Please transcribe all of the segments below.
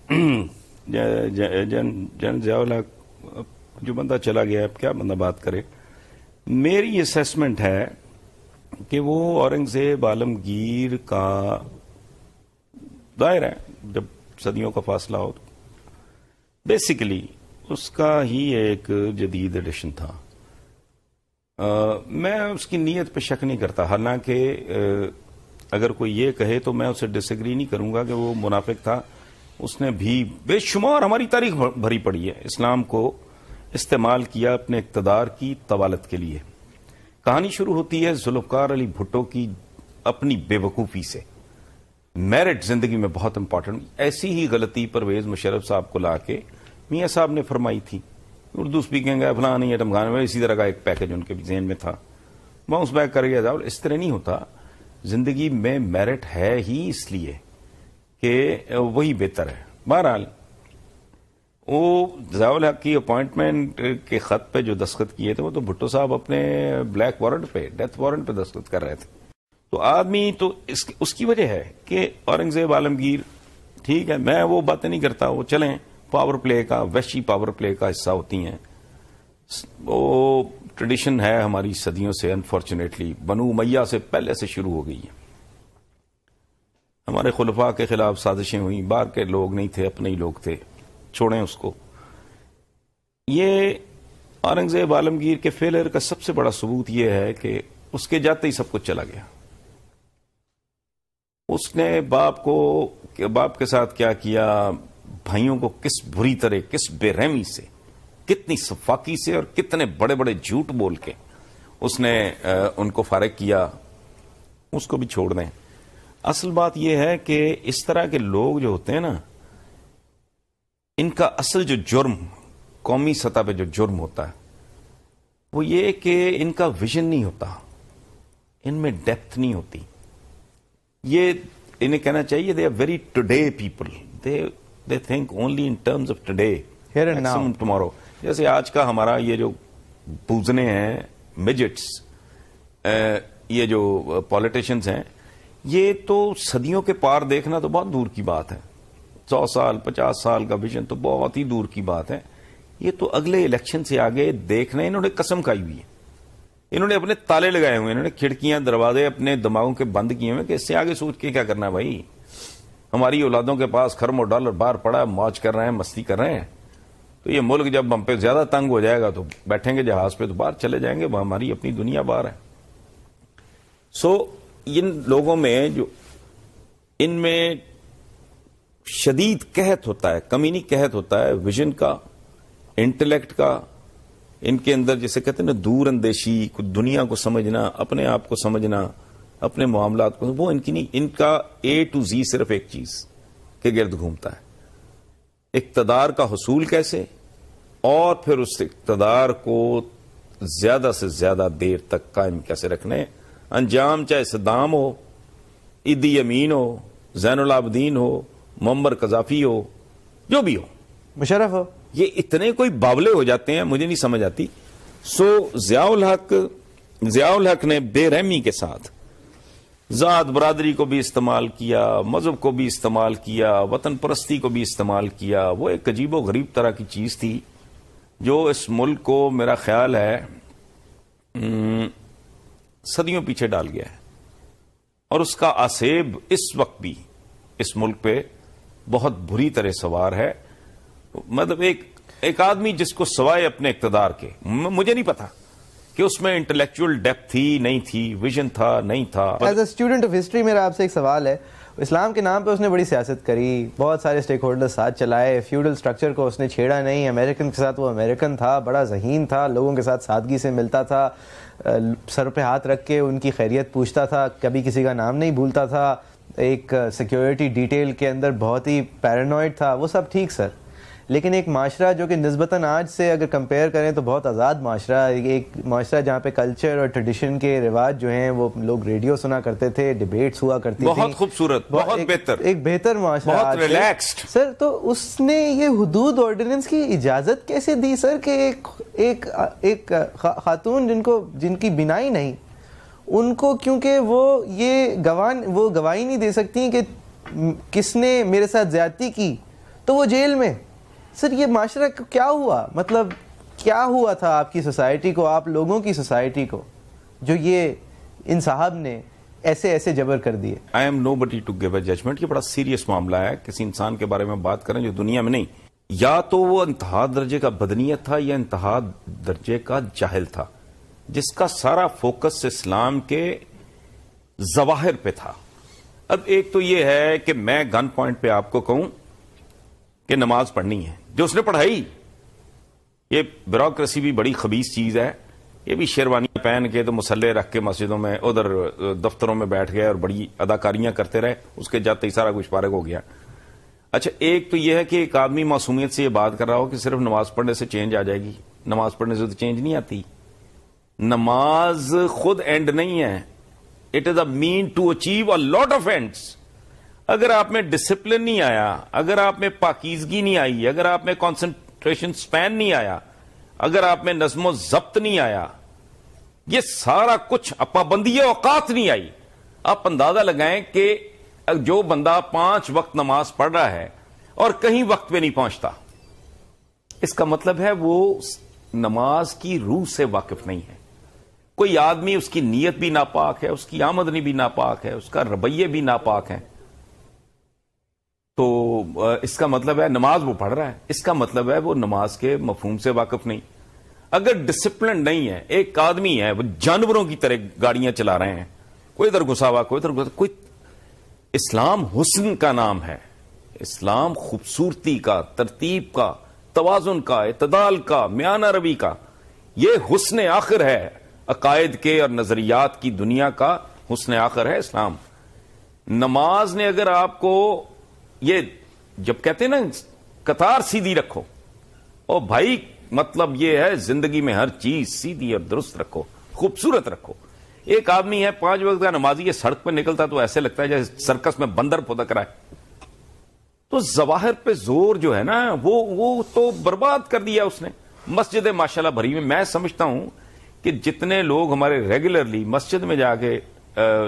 جن ضیاء الحق جو بندہ چلا گیا اب کیا بندہ بات کرے. میری اسیسمنٹ ہے کہ وہ اورنگزیب عالمگیر کا ظاہر ہے جب صدیوں کا فاصلہ ہو بیسیکلی اس کا ہی ایک جدید ایڈیشن تھا. میں اس کی نیت پہ شک نہیں کرتا، حالانکہ اگر کوئی یہ کہے تو میں اسے ڈس ایگری نہیں کروں گا کہ وہ منافق تھا. اس نے بھی بے شمار ہماری تاریخ بھری پڑی ہے، اسلام کو استعمال کیا اپنے اقتدار کی طوالت کے لیے. کہانی شروع ہوتی ہے ذوالفقار علی بھٹو کی اپنی بے وقوفی سے. میرٹ زندگی میں بہت امپورٹنٹ. ایسی ہی غلطی پرویز مشرف صاحب کو لا کے میاں صاحب نے فرمائی تھی. اردو اسپیکنگ ہے فلاں نہیں ایٹم گانے میں، اسی طرح کا ایک پیکج ان کے ذہن میں تھا، باؤنس بیک کر گیا. اس طرح نہیں ہوتا. زندگی میں میرٹ ہے ہی اس لیے کہ وہی بہتر ہے. بہرحال وہ ضیاء الحق کی اپوائنٹمنٹ کے خط پہ جو دستخط کیے تھے وہ تو بھٹو صاحب اپنے بلیک وارنٹ پہ، ڈیتھ وارنٹ پہ دستخط کر رہے تھے. تو آدمی تو اس کی وجہ ہے کہ اورنگزیب عالمگیر ٹھیک ہے، میں وہ باتیں نہیں کرتا، وہ چلیں پاور پلے کا، وحشی پاور پلے کا حصہ ہوتی ہیں. وہ ٹریڈیشن ہے ہماری صدیوں سے، انفارچونیٹلی بنو امیہ سے پہلے سے شروع ہو گئی ہے. ہمارے خلفاء کے خلاف سازشیں ہوئیں، باہر کے لوگ نہیں تھے، اپنے ہی لوگ تھے، چھوڑیں اس کو. یہ اورنگزیب عالمگیر کے فیلئر کا سب سے بڑا ثبوت یہ ہے کہ اس کے جاتے ہی سب کچھ چلا گیا. اس نے باپ کے ساتھ کیا کیا، بھائیوں کو کس بری طرح، کس بے رحمی سے، کتنی صفاقی سے اور کتنے بڑے بڑے جھوٹ بول کے اس نے ان کو فارغ کیا. اس کو بھی چھوڑ دیں. اصل بات یہ ہے کہ اس طرح کے لوگ جو ہوتے ہیں نا، ان کا اصل جو جرم قومی سطح پہ جو جرم ہوتا ہے وہ یہ کہ ان کا ویژن نہیں ہوتا، ان میں ڈیپتھ نہیں ہوتی. یہ انہیں کہنا چاہیے they are very today people, they think only in terms of today, maximum tomorrow. جیسے آج کا ہمارا یہ جو بوزنے ہیں، میجٹس، یہ جو پولیٹیشینز ہیں، یہ تو صدیوں کے پار دیکھنا تو بہت دور کی بات ہے. 100 سال 50 سال کا ویژن تو بہت ہی دور کی بات ہے. یہ تو اگلے الیکشن سے آگے دیکھنا، انہوں نے قسم کھائی ہوئی ہے، انہوں نے اپنے تالے لگائے ہوئے ہیں، انہوں نے کھڑکیاں دروازے اپنے دماغوں کے بند کیے ہوئے کہ اس سے آگے سوچ کے کیا کرنا ہے بھائی. ہماری اولادوں کے پاس خرم و ڈالر باہر پڑا ہے، موج کر رہے ہیں، مستی کر رہے ہیں. تو یہ ملک جب ہم پہ زیادہ تنگ ہو جائے گا تو بیٹھیں گے جہاز پہ تو باہر چلے جائیں گے، وہ ہماری اپنی دنیا باہر ہے. سو ان لوگوں میں جو ان میں شدید قحط ہوتا ہے، کمینی قحط ہوتا ہے ویژن کا، انٹلیکٹ کا. ان کے اندر جسے کہتے ہیں نا دور اندیشی، دنیا کو سمجھنا، اپنے آپ کو سمجھنا، اپنے معاملات کو، وہ ان کی نہیں. ان کا اے ٹو زی صرف ایک چیز کے گرد گھومتا ہے، اقتدار کا حصول کیسے، اور پھر اس اقتدار کو زیادہ سے زیادہ دیر تک قائم کیسے رکھنے. انجام چاہے صدام ہو، ایدی امین ہو، زین العابدین ہو، معمر قذافی ہو، جو بھی ہو، مشرف ہو، یہ اتنے کوئی باولے ہو جاتے ہیں، مجھے نہیں سمجھ آتی. سو ضیاء الحق نے بے رحمی کے ساتھ ذات برادری کو بھی استعمال کیا، مذہب کو بھی استعمال کیا، وطن پرستی کو بھی استعمال کیا. وہ ایک عجیب و غریب طرح کی چیز تھی جو اس ملک کو میرا خیال ہے صدیوں پیچھے ڈال گیا ہے، اور اس کا آسیب اس وقت بھی اس ملک پہ بہت بری طرح سوار ہے. مطلب ایک آدمی جس کو سوائے اپنے اقتدار کے، مجھے نہیں پتا کہ اس میں انٹلیکچوئل ڈیپتھ تھی نہیں تھی، ویژن تھا نہیں تھا. As a student of history میرا آپ سے ایک سوال ہے. اسلام کے نام پہ اس نے بڑی سیاست کری، بہت سارے اسٹیک ہولڈر ساتھ چلائے، فیوڈل سٹرکچر کو اس نے چھیڑا نہیں. امریکن کے ساتھ وہ امریکن تھا، بڑا ذہین تھا، لوگوں کے ساتھ سادگی سے ملتا تھا، سر پہ ہاتھ رکھ کے ان کی خیریت پوچھتا تھا، کبھی کسی کا نام نہیں بھولتا تھا، ایک سیکیورٹی ڈیٹیل کے اندر بہت ہی پیرانوئڈ تھا. وہ سب ٹھیک سر، لیکن ایک معاشرہ جو کہ نسبتاً آج سے اگر کمپیئر کریں تو بہت آزاد معاشرہ، ایک معاشرہ جہاں پہ کلچر اور ٹریڈیشن کے رواج جو ہیں وہ لوگ ریڈیو سنا کرتے تھے، ڈیبیٹس ہوا کرتی تھیں، بہت خوبصورت، بہت بہتر، ایک بہتر معاشرہ، بہت ریلیکسڈ. سر تو اس نے یہ حدود آرڈیننس کی اجازت کیسے دی سر کہ ایک خاتون جن کی بینائی نہیں، ان کو، کیونکہ وہ گواہی نہیں دے سکتی کہ کس نے میرے ساتھ زیادتی کی تو وہ جیل میں. سر یہ معاشرہ کیا ہوا؟ مطلب کیا ہوا تھا آپ کی سوسائٹی کو, آپ لوگوں کی سوسائٹی کو, جو یہ ان صاحب نے ایسے ایسے جبر کر دیے؟ I am nobody to give a judgement. یہ بڑا سیریس معاملہ ہے. کسی انسان کے بارے میں بات کریں جو دنیا میں نہیں, یا تو وہ انتہا درجے کا بدنیت تھا یا انتہا درجے کا جاہل تھا, جس کا سارا فوکس اسلام کے ظواہر پہ تھا. اب ایک تو یہ ہے کہ میں گن پوائنٹ پہ آپ کو کہوں کہ نماز پڑھنی ہے, جو اس نے پڑھائی. یہ بیوروکریسی بھی بڑی خبیث چیز ہے. یہ بھی شیروانی پہن کے تو مسلح رکھ کے مسجدوں میں ادھر دفتروں میں بیٹھ گئے اور بڑی اداکاریاں کرتے رہے, اس کے جاتے ہی سارا کچھ فارغ ہو گیا. اچھا ایک تو یہ ہے کہ ایک آدمی معصومیت سے یہ بات کر رہا ہو کہ صرف نماز پڑھنے سے چینج آ جائے گی. نماز پڑھنے سے تو چینج نہیں آتی. نماز خود اینڈ نہیں ہے, it is a mean to achieve a lot of ends. اگر آپ میں ڈسپلن نہیں آیا, اگر آپ میں پاکیزگی نہیں آئی, اگر آپ میں کنسنٹریشن سپین نہیں آیا, اگر آپ میں نظم و ضبط نہیں آیا, یہ سارا کچھ پابندی اوقات نہیں آئی, آپ اندازہ لگائیں کہ جو بندہ 5 وقت نماز پڑھ رہا ہے اور کہیں وقت پہ نہیں پہنچتا, اس کا مطلب ہے وہ نماز کی روح سے واقف نہیں ہے. کوئی آدمی اس کی نیت بھی ناپاک ہے, اس کی آمدنی بھی ناپاک ہے, اس کا رویے بھی ناپاک ہیں, تو اس کا مطلب ہے نماز وہ پڑھ رہا ہے, اس کا مطلب ہے وہ نماز کے مفہوم سے واقف نہیں. اگر ڈسپلن نہیں ہے, ایک آدمی ہے وہ جانوروں کی طرح گاڑیاں چلا رہے ہیں, کوئی ادھر گھسا ہوا کوئی ادھر گھسا, کوئی. اسلام حسن کا نام ہے, اسلام خوبصورتی کا, ترتیب کا, توازن کا, اعتدال کا, میانہ روی کا. یہ حسن آخر ہے عقائد کے اور نظریات کی دنیا کا حسن آخر ہے اسلام. نماز نے اگر آپ کو یہ جب کہتے ہیں نا قطار سیدھی رکھو, او بھائی مطلب یہ ہے زندگی میں ہر چیز سیدھی اور درست رکھو, خوبصورت رکھو. ایک آدمی ہے 5 وقت کا نمازی, یہ سڑک پہ نکلتا تو ایسے لگتا ہے جیسے سرکس میں بندر پھدک رہا ہے. تو ظواہر پہ زور جو ہے نا وہ تو برباد کر دیا اس نے. مسجد ماشاءاللہ بھری میں, میں سمجھتا ہوں کہ جتنے لوگ ہمارے ریگولرلی مسجد میں جا کے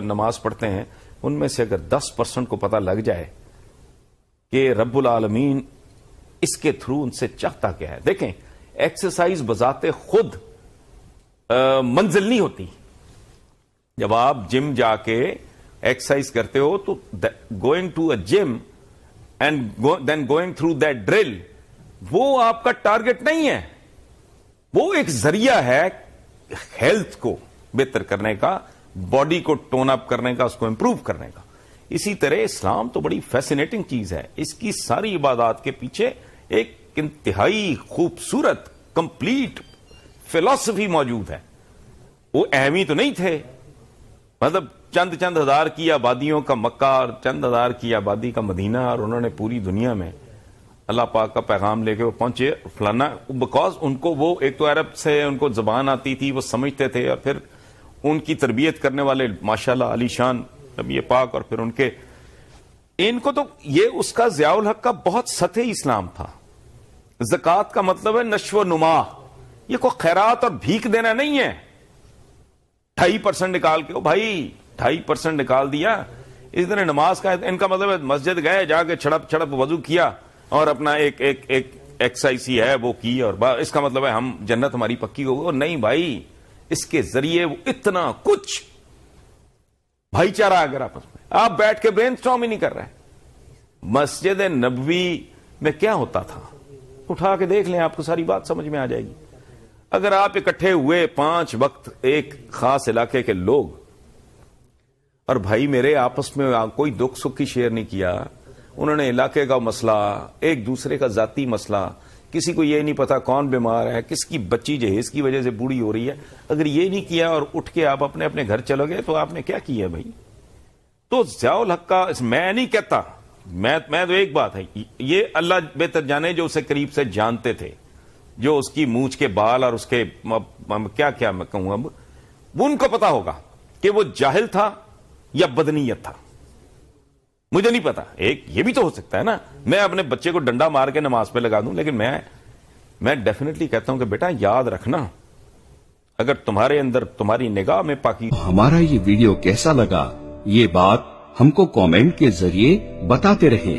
نماز پڑھتے ہیں, ان میں سے اگر 10% کو پتہ لگ جائے کہ رب العالمین اس کے تھرو ان سے چاہتا کیا ہے. دیکھیں ایکسرسائز بذات خود منزل نہیں ہوتی. جب آپ جم جا کے ایکسرسائز کرتے ہو تو going to a gym and then going through that drill, وہ آپ کا ٹارگٹ نہیں ہے, وہ ایک ذریعہ ہے ہیلتھ کو بہتر کرنے کا, باڈی کو ٹون اپ کرنے کا, اس کو امپروو کرنے کا. اسی طرح اسلام تو بڑی فیسینیٹنگ چیز ہے. اس کی ساری عبادات کے پیچھے ایک انتہائی خوبصورت کمپلیٹ فلسفی موجود ہے. وہ اہمی تو نہیں تھے, مطلب چند ہزار کی آبادیوں کا مکہ اور چند ہزار کی آبادی کا مدینہ, اور انہوں نے پوری دنیا میں اللہ پاک کا پیغام لے کے وہ پہنچے فلانا. بیکاز ان کو وہ ایک تو عرب سے ان کو زبان آتی تھی, وہ سمجھتے تھے, اور پھر ان کی تربیت کرنے والے ماشاءاللہ علی شان نبی پاک, اور پھر ان کے ان کو تو یہ اس کا ضیاء الحق کا بہت سطحی اسلام تھا. زکوٰۃ کا مطلب ہے نشو و نما, یہ کوئی خیرات اور بھیک دینا نہیں ہے. 2.5% نکال کے, بھائی 2.5% نکال دیا. اس طرح نماز کا ان کا مطلب ہے مسجد گئے, جا کے چھڑپ وضو کیا اور اپنا ایک ایکسرسائز ہی ہے وہ کی, اور اس کا مطلب ہے ہم جنت ہماری پکی ہو. نہیں بھائی, اس کے ذریعے وہ اتنا کچھ بھائی چارہ اگر آپس میں آپ بیٹھ کے برین سٹارم ہی نہیں کر رہے. مسجد نبوی میں کیا ہوتا تھا, اٹھا کے دیکھ لیں, آپ کو ساری بات سمجھ میں آ جائے گی. اگر آپ اکٹھے ہوئے 5 وقت ایک خاص علاقے کے لوگ, اور بھائی میرے آپس میں کوئی دکھ سکھ کی شیئر نہیں کیا, انہوں نے علاقے کا مسئلہ, ایک دوسرے کا ذاتی مسئلہ, کسی کو یہ نہیں پتا کون بیمار ہے, کس کی بچی جہیز کی وجہ سے بوڑھی ہو رہی ہے, اگر یہ نہیں کیا اور اٹھ کے آپ اپنے اپنے گھر چلو گے تو آپ نے کیا کیا بھائی. تو ضیاء الحق کا میں نہیں کہتا, میں تو ایک بات ہے, یہ اللہ بہتر جانے جو اسے قریب سے جانتے تھے, جو اس کی مونچھ کے بال اور اس کے کیا میں کہوں اب, وہ ان کو پتا ہوگا کہ وہ جاہل تھا یا بدنیت تھا. مجھے نہیں پتا. ایک یہ بھی تو ہو سکتا ہے نا, میں اپنے بچے کو ڈنڈا مار کے نماز پہ لگا دوں, لیکن میں ڈیفینیٹلی کہتا ہوں کہ بیٹا یاد رکھنا, اگر تمہارے اندر تمہاری نگاہ میں ہمارا یہ ویڈیو کیسا لگا, یہ بات ہم کو کامنٹ کے ذریعے بتاتے رہیں.